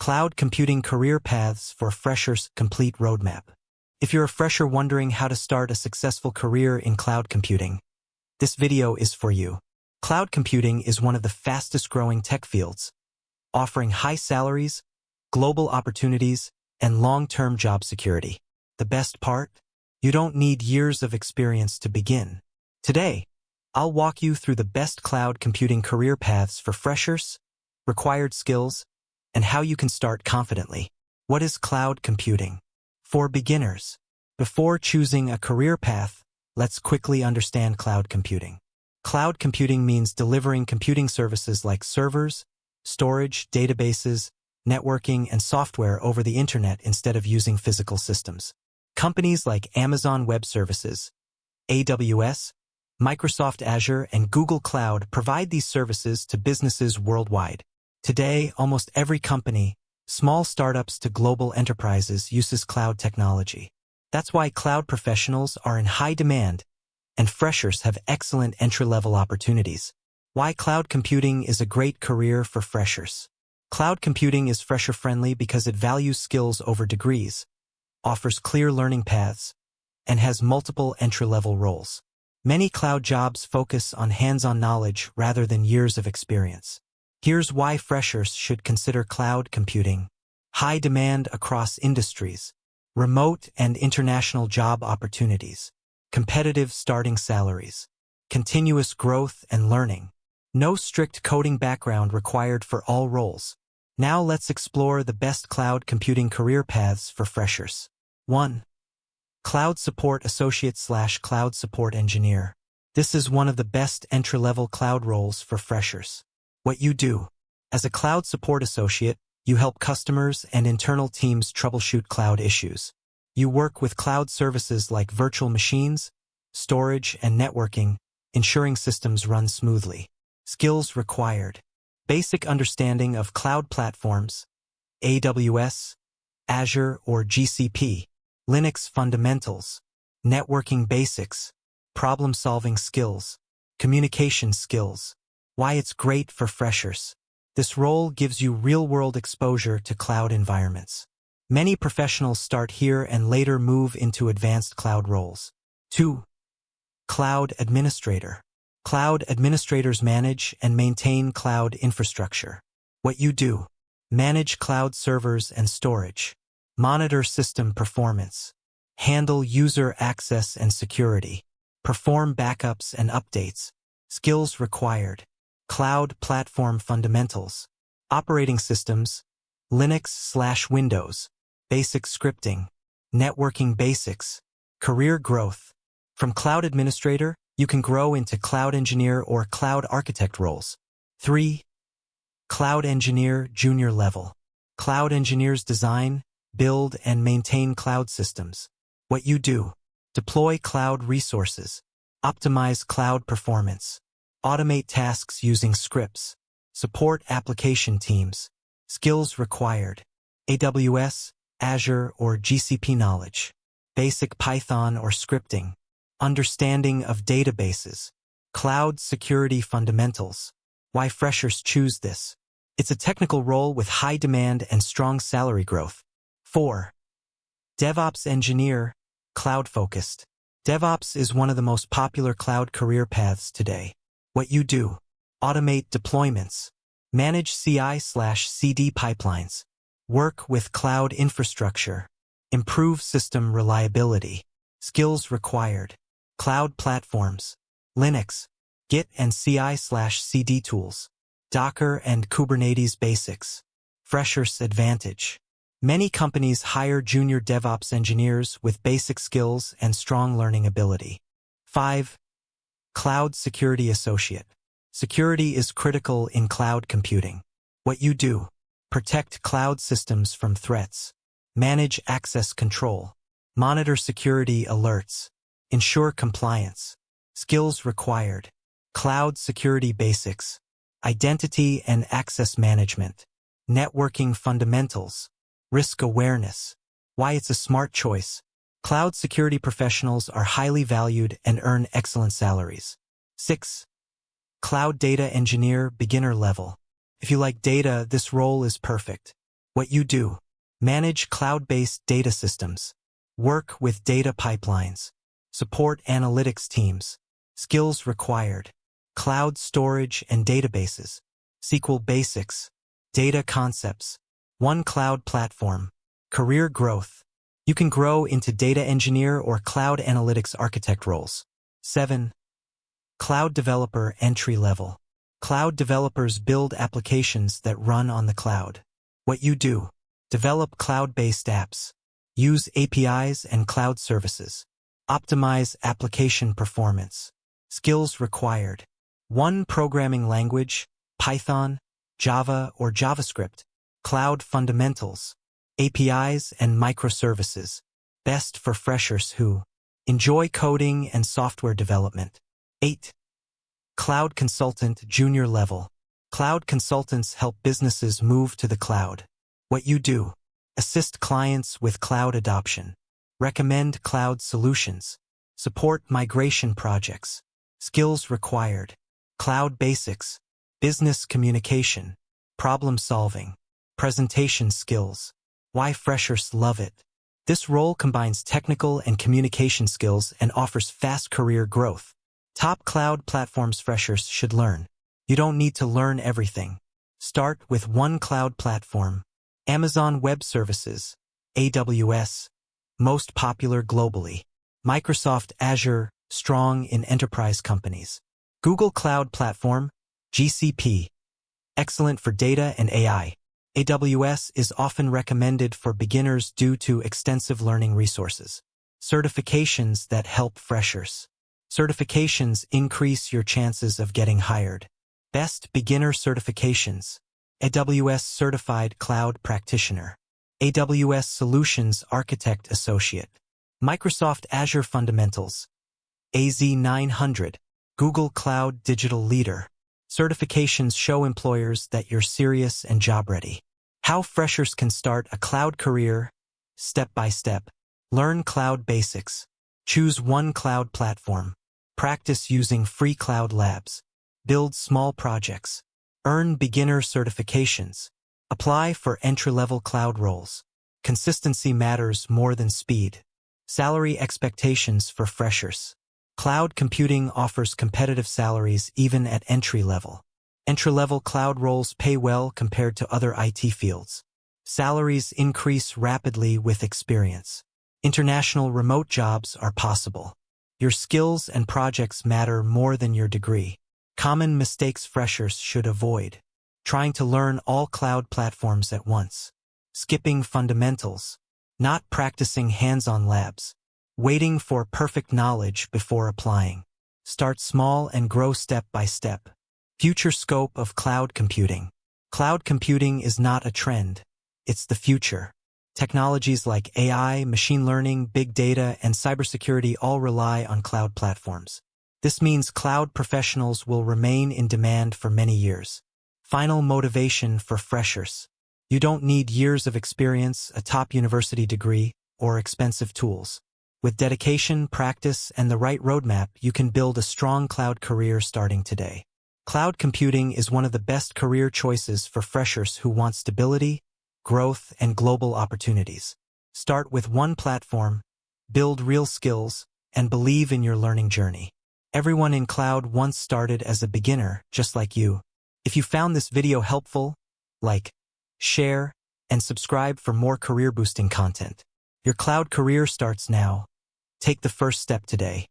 Cloud Computing Career Paths for Freshers Complete Roadmap. If you're a fresher wondering how to start a successful career in cloud computing, this video is for you. Cloud computing is one of the fastest-growing tech fields, offering high salaries, global opportunities, and long-term job security. The best part? You don't need years of experience to begin. Today, I'll walk you through the best cloud computing career paths for freshers, required skills, and how you can start confidently. What is cloud computing? For beginners, before choosing a career path, let's quickly understand cloud computing. Cloud computing means delivering computing services like servers, storage, databases, networking, and software over the internet instead of using physical systems. Companies like Amazon Web Services, AWS, Microsoft Azure, and Google Cloud provide these services to businesses worldwide. Today, almost every company, small startups to global enterprises, uses cloud technology. That's why cloud professionals are in high demand, and freshers have excellent entry-level opportunities. Why cloud computing is a great career for freshers. Cloud computing is fresher-friendly because it values skills over degrees, offers clear learning paths, and has multiple entry-level roles. Many cloud jobs focus on hands-on knowledge rather than years of experience. Here's why freshers should consider cloud computing. High demand across industries, remote and international job opportunities, competitive starting salaries, continuous growth and learning. No strict coding background required for all roles. Now let's explore the best cloud computing career paths for freshers. 1. Cloud Support Associate/Cloud Support Engineer. This is one of the best entry-level cloud roles for freshers. What you do. As a cloud support associate, you help customers and internal teams troubleshoot cloud issues. You work with cloud services like virtual machines, storage, and networking, ensuring systems run smoothly. Skills required. Basic understanding of cloud platforms, AWS, Azure, or GCP, Linux fundamentals, networking basics, problem-solving skills, communication skills. Why it's great for freshers. This role gives you real-world exposure to cloud environments. Many professionals start here and later move into advanced cloud roles. 2. Cloud Administrator. Cloud administrators manage and maintain cloud infrastructure. What you do. Manage cloud servers and storage. Monitor system performance. Handle user access and security. Perform backups and updates. Skills required. Cloud platform fundamentals. Operating systems. Linux/Windows. Basic scripting. Networking basics. Career growth. From cloud administrator, you can grow into cloud engineer or cloud architect roles. 3. Cloud engineer junior level. Cloud engineers design, build, and maintain cloud systems. What you do. Deploy cloud resources. Optimize cloud performance. Automate tasks using scripts. Support application teams. Skills required. AWS, Azure, or GCP knowledge. Basic Python or scripting. Understanding of databases. Cloud security fundamentals. Why freshers choose this. It's a technical role with high demand and strong salary growth. 4. DevOps Engineer, cloud-focused. DevOps is one of the most popular cloud career paths today. What you do. Automate deployments. Manage CI/CD pipelines. Work with cloud infrastructure. Improve system reliability. Skills required. Cloud platforms. Linux, Git and CI/CD tools. Docker and Kubernetes basics. Freshers advantage. Many companies hire junior DevOps engineers with basic skills and strong learning ability. 5. Cloud Security Associate. Security is critical in cloud computing. What you do. Protect cloud systems from threats. Manage access control. Monitor security alerts. Ensure compliance. Skills required. Cloud security basics. Identity and access management. Networking fundamentals. Risk awareness. Why it's a smart choice. Cloud security professionals are highly valued and earn excellent salaries. 6. Cloud Data Engineer beginner level. If you like data, this role is perfect. What you do: manage cloud-based data systems, work with data pipelines, support analytics teams. Skills required: cloud storage and databases, SQL basics, data concepts, one cloud platform. Career growth: you can grow into data engineer or cloud analytics architect roles. 7. Cloud developer entry level. Cloud developers build applications that run on the cloud. What you do: develop cloud-based apps, use APIs and cloud services, optimize application performance. Skills required: one programming language, Python, Java or JavaScript, cloud fundamentals, APIs and microservices. Best for freshers who enjoy coding and software development. 8. Cloud consultant junior level. Cloud consultants help businesses move to the cloud. What you do: assist clients with cloud adoption, recommend cloud solutions, support migration projects. Skills required: cloud basics, business communication, problem solving, presentation skills. Why freshers love it: this role combines technical and communication skills and offers fast career growth. Top cloud platforms freshers should learn. You don't need to learn everything. Start with one cloud platform. Amazon Web Services, AWS, most popular globally. Microsoft Azure, strong in enterprise companies. Google Cloud Platform, GCP, excellent for data and AI. AWS is often recommended for beginners due to extensive learning resources. Certifications that help freshers. Certifications increase your chances of getting hired. Best beginner certifications: AWS Certified Cloud Practitioner, AWS Solutions Architect Associate, Microsoft Azure Fundamentals, AZ900, Google Cloud Digital Leader. Certifications show employers that you're serious and job-ready. How freshers can start a cloud career: step by step. Learn cloud basics. Choose one cloud platform. Practice using free cloud labs. Build small projects. Earn beginner certifications. Apply for entry-level cloud roles. Consistency matters more than speed. Salary expectations for freshers. Cloud computing offers competitive salaries even at entry level. Entry-level cloud roles pay well compared to other IT fields. Salaries increase rapidly with experience. International remote jobs are possible. Your skills and projects matter more than your degree. Common mistakes freshers should avoid: trying to learn all cloud platforms at once, skipping fundamentals, not practicing hands-on labs, waiting for perfect knowledge before applying. Start small and grow step by step. Future scope of cloud computing. Cloud computing is not a trend, it's the future. Technologies like AI, machine learning, big data, and cybersecurity all rely on cloud platforms. This means cloud professionals will remain in demand for many years. Final motivation for freshers: you don't need years of experience, a top university degree, or expensive tools. With dedication, practice, and the right roadmap, you can build a strong cloud career starting today. Cloud computing is one of the best career choices for freshers who want stability, growth, and global opportunities. Start with one platform, build real skills, and believe in your learning journey. Everyone in cloud once started as a beginner, just like you. If you found this video helpful, like, share, and subscribe for more career-boosting content. Your cloud career starts now. Take the first step today.